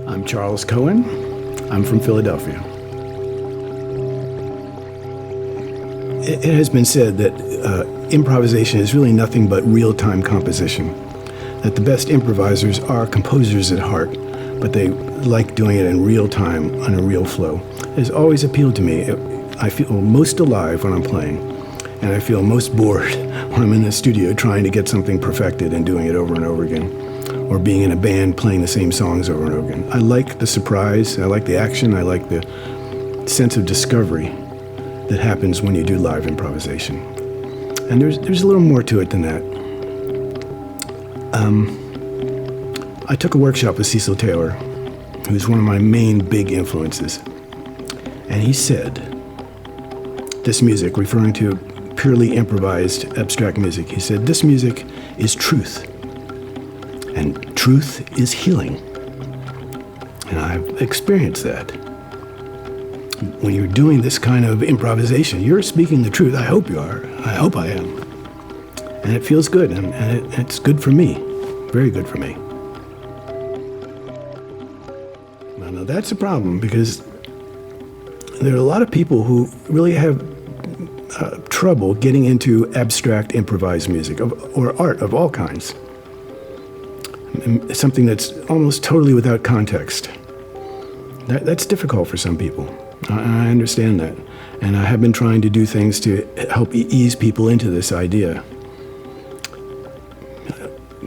I'm Charles Cohen. I'm from Philadelphia. It has been said that improvisation is really nothing but real-time composition, that the best improvisers are composers at heart, but they like doing it in real time, on a real flow. It has always appealed to me. I feel most alive when I'm playing, and I feel most bored when I'm in the studio trying to get something perfected and doing it over and over again, or being in a band playing the same songs over and over again. I like the surprise, I like the action, I like the sense of discovery that happens when you do live improvisation. And there's a little more to it than that. I took a workshop with Cecil Taylor, who's one of my main big influences. And he said, this music, referring to purely improvised abstract music, he said, this music is truth. And truth is healing. And I've experienced that. When you're doing this kind of improvisation, you're speaking the truth. I hope you are. I hope I am. And it feels good, and it's good for me. Very good for me. Now that's a problem, because there are a lot of people who really have trouble getting into abstract improvised music or art of all kinds. Something that's almost totally without context. That's difficult for some people. I understand that. And I have been trying to do things to help ease people into this idea.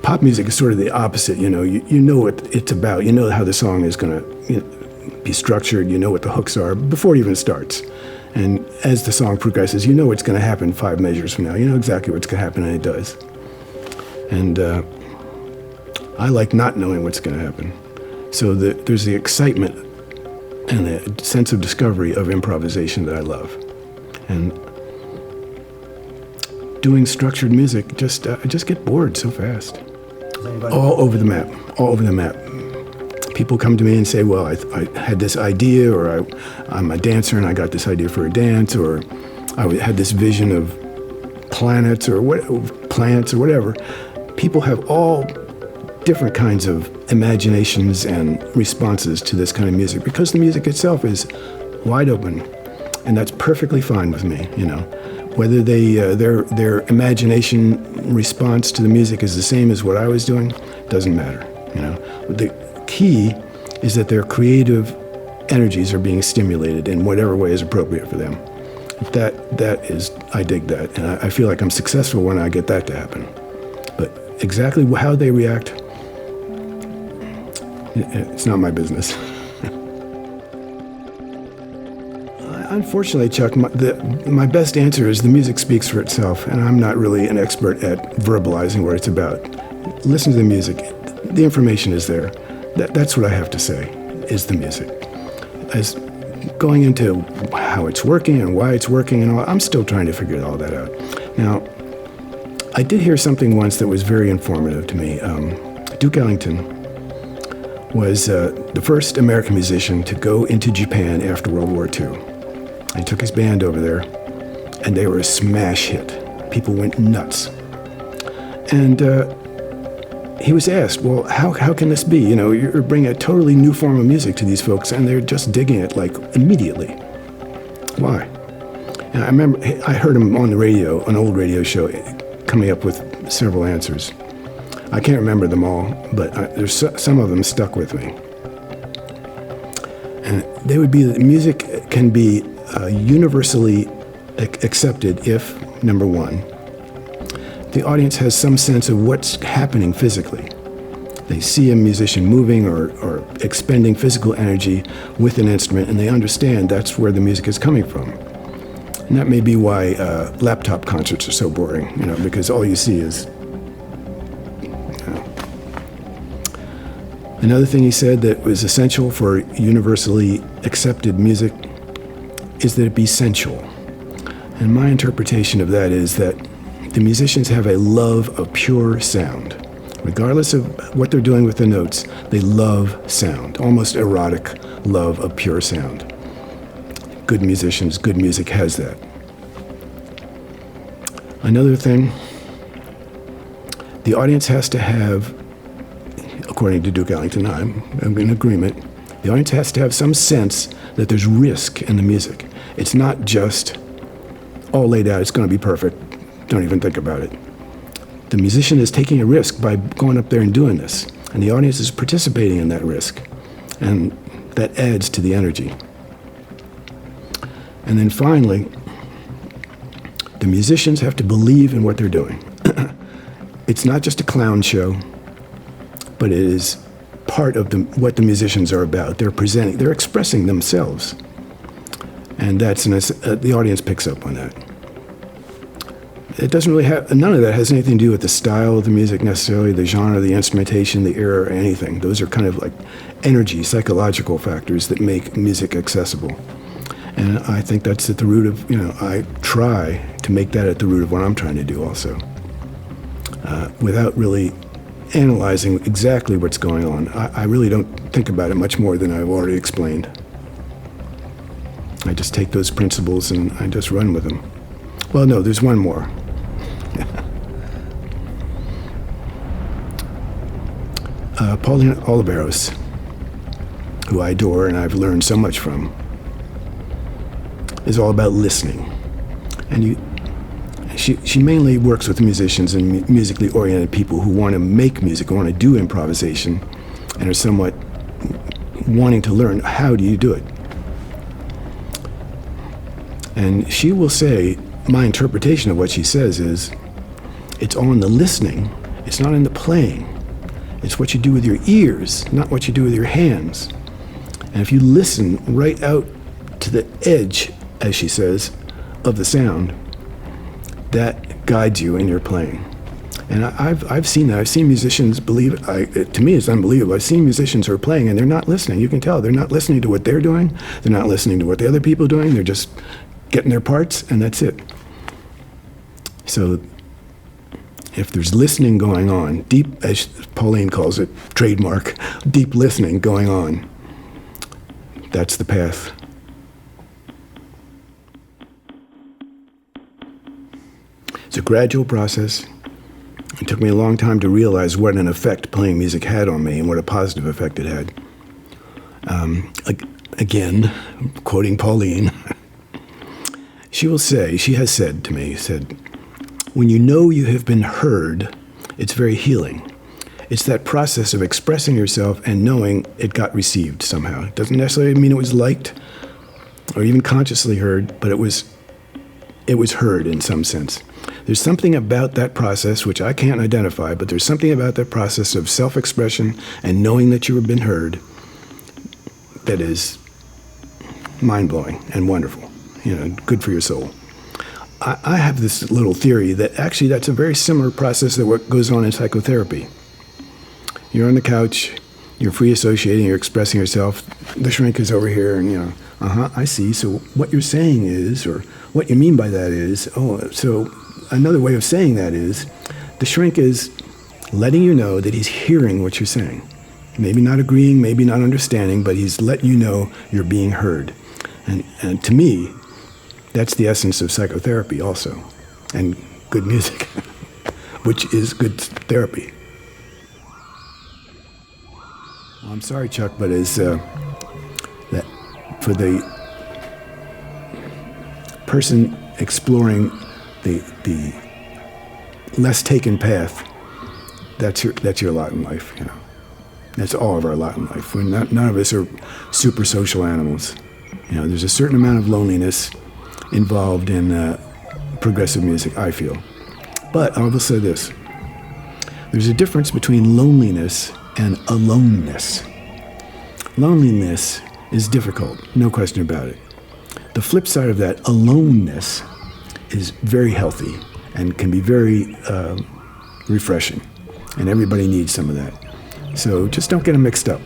Pop music is sort of the opposite, you know. You know what it's about. You know how the song is going to be structured. You know what the hooks are before it even starts. And as the song progresses, you know what's going to happen 5 measures from now. You know exactly what's going to happen, and it does. And I like not knowing what's going to happen. So there's the excitement and the sense of discovery of improvisation that I love. And doing structured music, I just get bored so fast. All over the map, all over the map. People come to me and say, well, I had this idea, or I'm a dancer and I got this idea for a dance, or I had this vision of planets or plants or whatever. People have all different kinds of imaginations and responses to this kind of music, because the music itself is wide open, and that's perfectly fine with me, you know. Whether their imagination response to the music is the same as what I was doing, doesn't matter, you know. The key is that their creative energies are being stimulated in whatever way is appropriate for them. I dig that, and I feel like I'm successful when I get that to happen. But exactly how they react, it's not my business. Unfortunately, Chuck, my best answer is the music speaks for itself, and I'm not really an expert at verbalizing what it's about. Listen to the music. The information is there. That's what I have to say, is the music. As going into how it's working and why it's working and all, I'm still trying to figure all that out. Now, I did hear something once that was very informative to me. Duke Ellington was the first American musician to go into Japan after World War II. He took his band over there, and they were a smash hit. People went nuts. And he was asked, well, how can this be? You know, you're bringing a totally new form of music to these folks, and they're just digging it, like, immediately. Why? And I remember I heard him on the radio, an old radio show, coming up with several answers. I can't remember them all, but there's some of them stuck with me. And they would be that music can be universally accepted if, number one, the audience has some sense of what's happening physically. They see a musician moving or expending physical energy with an instrument, and they understand that's where the music is coming from. And that may be why laptop concerts are so boring, you know, because all you see is. Another thing he said that was essential for universally accepted music is that it be sensual. And my interpretation of that is that the musicians have a love of pure sound. Regardless of what they're doing with the notes, they love sound, almost erotic love of pure sound. Good musicians, good music has that. Another thing, the audience has to have according to Duke Ellington, I'm in agreement. The audience has to have some sense that there's risk in the music. It's not just all laid out, it's going to be perfect, don't even think about it. The musician is taking a risk by going up there and doing this, and the audience is participating in that risk, and that adds to the energy. And then finally, the musicians have to believe in what they're doing. It's not just a clown show, but it is part of what the musicians are about. They're expressing themselves. And the audience picks up on that. It doesn't really none of that has anything to do with the style of the music necessarily, the genre, the instrumentation, the era, or anything. Those are kind of like energy, psychological factors that make music accessible. And I think that's at the root of, I try to make that at the root of what I'm trying to do also. Without really analyzing exactly what's going on. I really don't think about it much more than I've already explained. I just take those principles and I just run with them. Well, no, there's one more. Pauline Oliveros, who I adore and I've learned so much from, is all about listening. And she mainly works with musicians and musically oriented people who want to make music, who want to do improvisation, and are somewhat wanting to learn, how do you do it? And she will say, my interpretation of what she says is, it's all in the listening, it's not in the playing. It's what you do with your ears, not what you do with your hands. And if you listen right out to the edge, as she says, of the sound, that guides you in your playing. And I've seen that. I've seen musicians believe it. To me, it's unbelievable. I've seen musicians who are playing and they're not listening. You can tell they're not listening to what they're doing. They're not listening to what the other people are doing. They're just getting their parts, and that's it. So if there's listening going on, deep, as Pauline calls it, trademark, deep listening going on, that's the path. It's a gradual process. It took me a long time to realize what an effect playing music had on me and what a positive effect it had. Again, quoting Pauline, she has said to me, when you know you have been heard, it's very healing. It's that process of expressing yourself and knowing it got received somehow. It doesn't necessarily mean it was liked or even consciously heard, but it was heard in some sense. There's something about that process which I can't identify, but there's something about that process of self-expression and knowing that you have been heard that is mind-blowing and wonderful, good for your soul. I have this little theory that actually that's a very similar process to what goes on in psychotherapy. You're on the couch, you're free associating, you're expressing yourself, the shrink is over here, and I see, so what you're saying is, or what you mean by that is, so another way of saying that is, the shrink is letting you know that he's hearing what you're saying. Maybe not agreeing, maybe not understanding, but he's letting you know you're being heard. And to me, that's the essence of psychotherapy also, and good music, which is good therapy. Well, I'm sorry, Chuck, but that for the person exploring the less taken path, that's your lot in life. That's all of our lot in life. None of us are super social animals. There's a certain amount of loneliness involved in progressive music, I feel. But I will say this. There's a difference between loneliness and aloneness. Loneliness is difficult, no question about it. The flip side of that, aloneness, is very healthy and can be very refreshing. And everybody needs some of that. So just don't get them mixed up.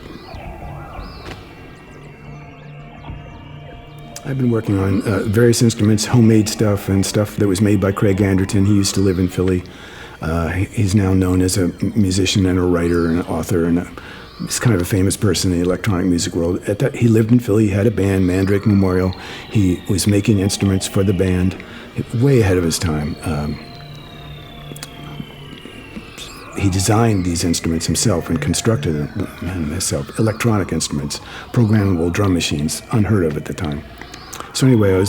I've been working on various instruments, homemade stuff, and stuff that was made by Craig Anderton. He used to live in Philly. He's now known as a musician and a writer and an author, and he's kind of a famous person in the electronic music world. He lived in Philly. He had a band, Mandrake Memorial. He was making instruments for the band, way ahead of his time. he designed these instruments himself and constructed them himself, electronic instruments, programmable drum machines, unheard of at the time. So anyway,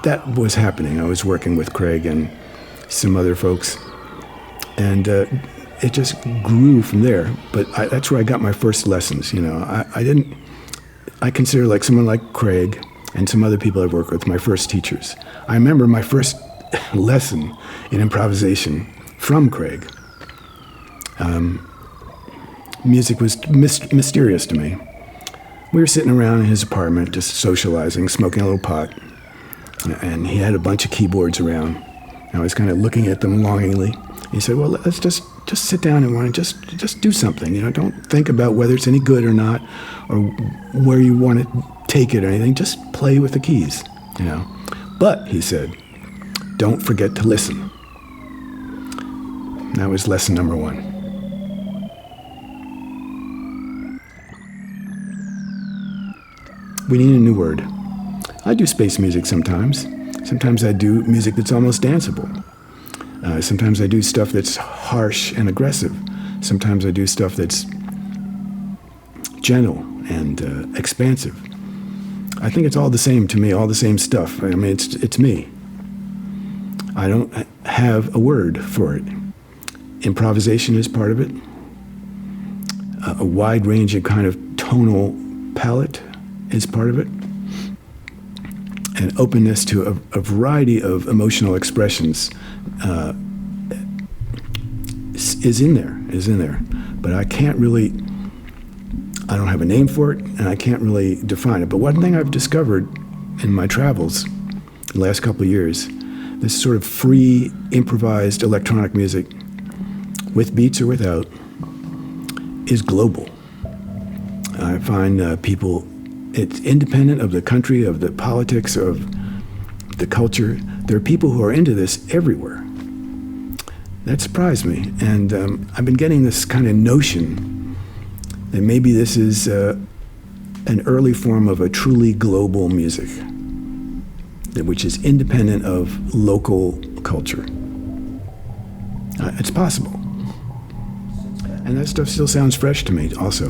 that was happening. I was working with Craig and some other folks, and it just grew from there. But that's where I got my first lessons. I consider like someone like Craig and some other people I've worked with my first teachers. I remember my first lesson in improvisation from Craig. Music was mysterious to me. We were sitting around in his apartment, just socializing, smoking a little pot, and he had a bunch of keyboards around. I was kind of looking at them longingly. He said, "Well, let's just sit down and just do something. Don't think about whether it's any good or not, or where you want to take it or anything. Just play with the keys, But," he said, "don't forget to listen." That was lesson number 1. We need a new word. I do space music sometimes. Sometimes I do music that's almost danceable. Sometimes I do stuff that's harsh and aggressive. Sometimes I do stuff that's gentle and expansive. I think it's all the same to me, all the same stuff. I mean, it's me. I don't have a word for it. Improvisation is part of it. A wide range of kind of tonal palette is part of it. And openness to a variety of emotional expressions is in there. But I don't have a name for it, and I can't really define it. But one thing I've discovered in my travels the last couple of years, this sort of free, improvised electronic music, with beats or without, is global. I find people, it's independent of the country, of the politics, of the culture. There are people who are into this everywhere. That surprised me. And I've been getting this kind of notion that maybe this is an early form of a truly global music, which is independent of local culture. It's possible. And that stuff still sounds fresh to me also.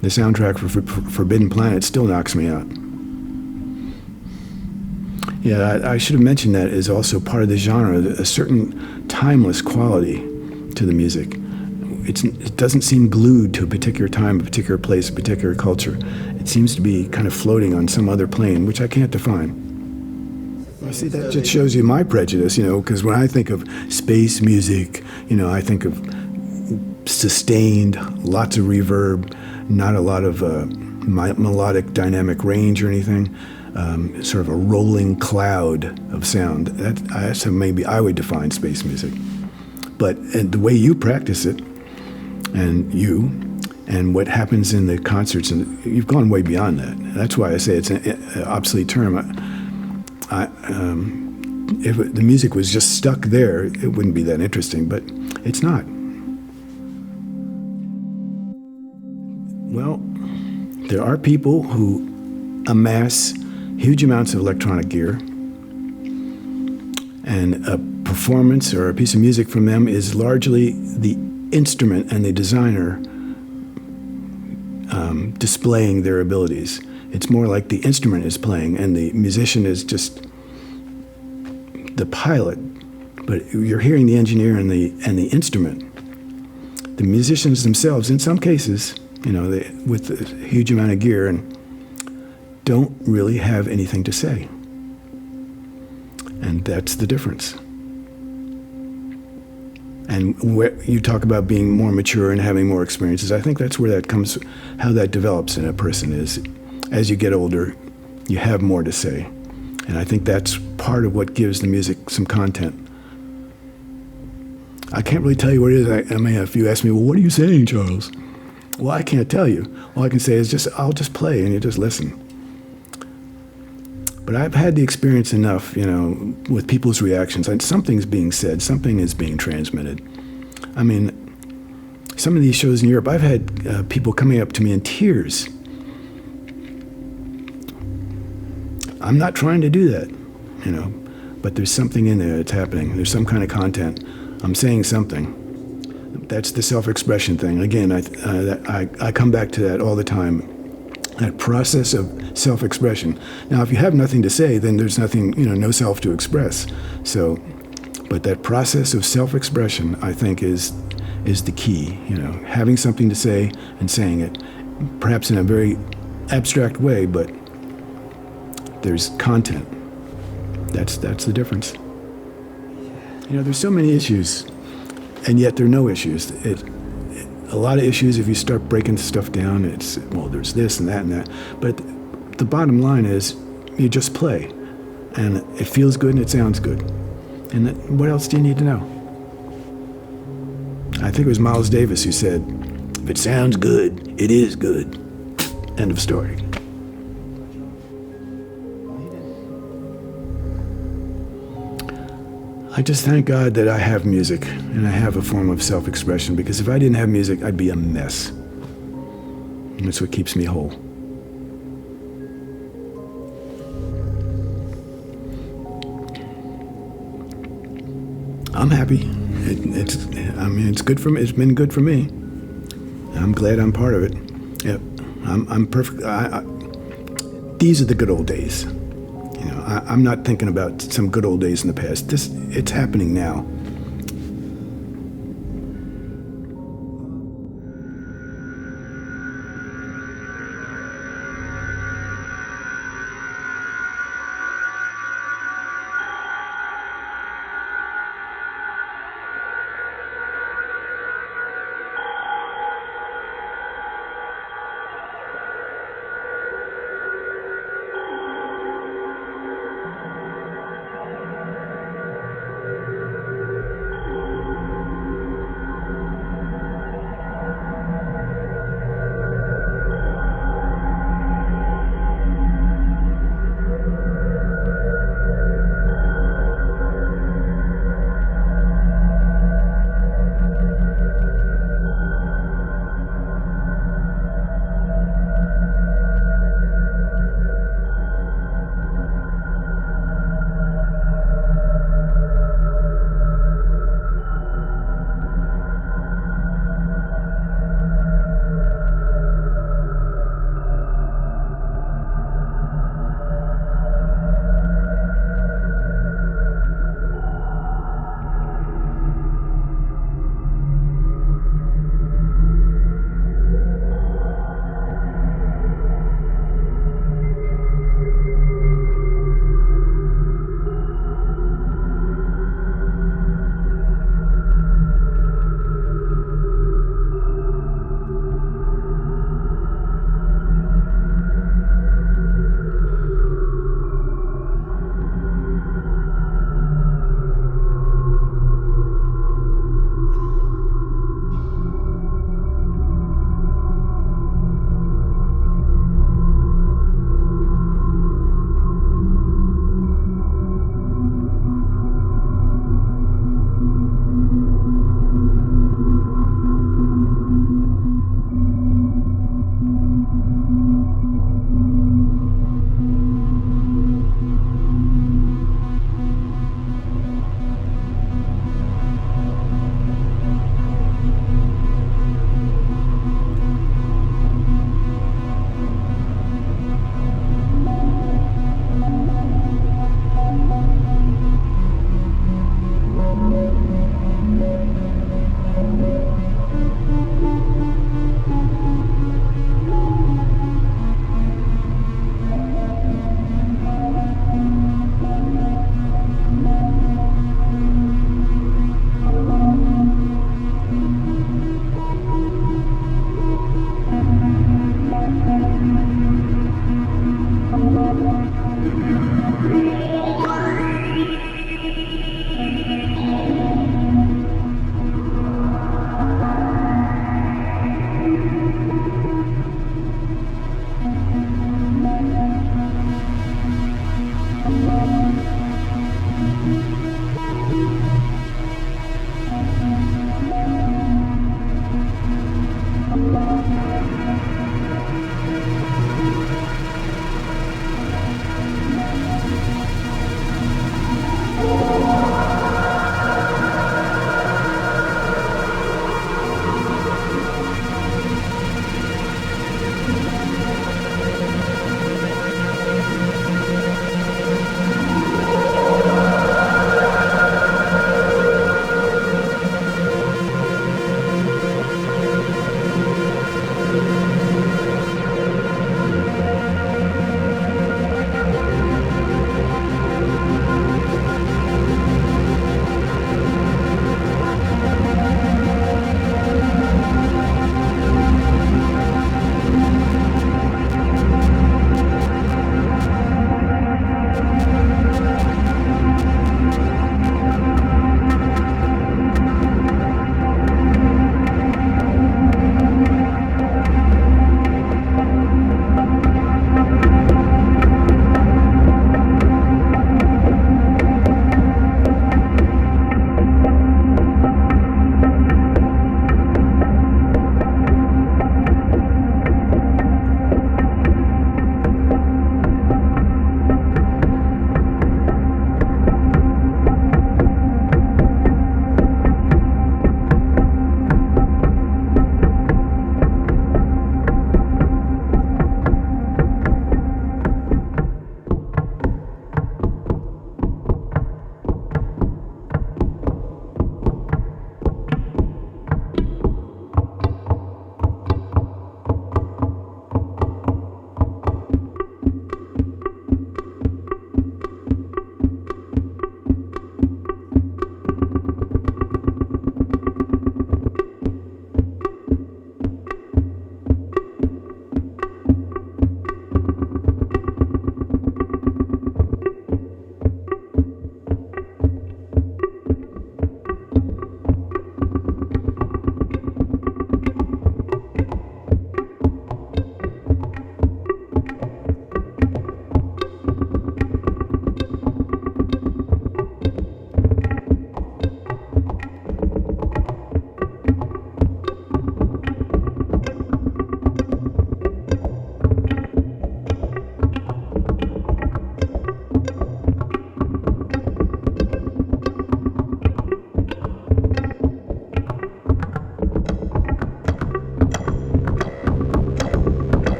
The soundtrack for Forbidden Planet still knocks me out. Yeah, I should have mentioned that is also part of the genre, a certain timeless quality to the music. It doesn't seem glued to a particular time, a particular place, a particular culture. It seems to be kind of floating on some other plane, which I can't define. Well, see, that just shows you my prejudice, because when I think of space music, I think of sustained, lots of reverb, not a lot of melodic dynamic range or anything, sort of a rolling cloud of sound. That's how maybe I would define space music. But the way you practice it, and what happens in the concerts, and you've gone way beyond that. That's why I say it's an obsolete term. If the music was just stuck there, it wouldn't be that interesting, but it's not. Well, there are people who amass huge amounts of electronic gear, and a performance or a piece of music from them is largely the instrument and the designer displaying their abilities. It's more like the instrument is playing and the musician is just the pilot, but you're hearing the engineer and the instrument. The musicians themselves, in some cases, with a huge amount of gear, and don't really have anything to say. And that's the difference. And where you talk about being more mature and having more experiences, I think that's where that comes, how that develops in a person is, as you get older, you have more to say. And I think that's part of what gives the music some content. I can't really tell you what it is. I mean, if you ask me, well, what are you saying, Charles? Well, I can't tell you. All I can say is I'll just play and you just listen. But I've had the experience enough, with people's reactions. And something's being said, something is being transmitted. I mean, some of these shows in Europe, I've had people coming up to me in tears. I'm not trying to do that, but there's something in there that's happening. There's some kind of content. I'm saying something. That's the self-expression thing. Again, I come back to that all the time. That process of self-expression. Now, if you have nothing to say, then there's nothing, no self to express. So, but that process of self-expression, I think, is the key. Having something to say and saying it, perhaps in a very abstract way, but there's content. That's the difference. There's so many issues, and yet there are no issues. A lot of issues, if you start breaking stuff down, there's this and that and that. But the bottom line is, you just play, and it feels good and it sounds good. And what else do you need to know? I think it was Miles Davis who said, if it sounds good, it is good. End of story. I just thank God that I have music and I have a form of self-expression, because if I didn't have music, I'd be a mess. And that's what keeps me whole. I'm happy. It's good for me. It's been good for me. I'm glad I'm part of it. Yeah, I'm perfect. These are the good old days. I'm not thinking about some good old days in the past. It's happening now.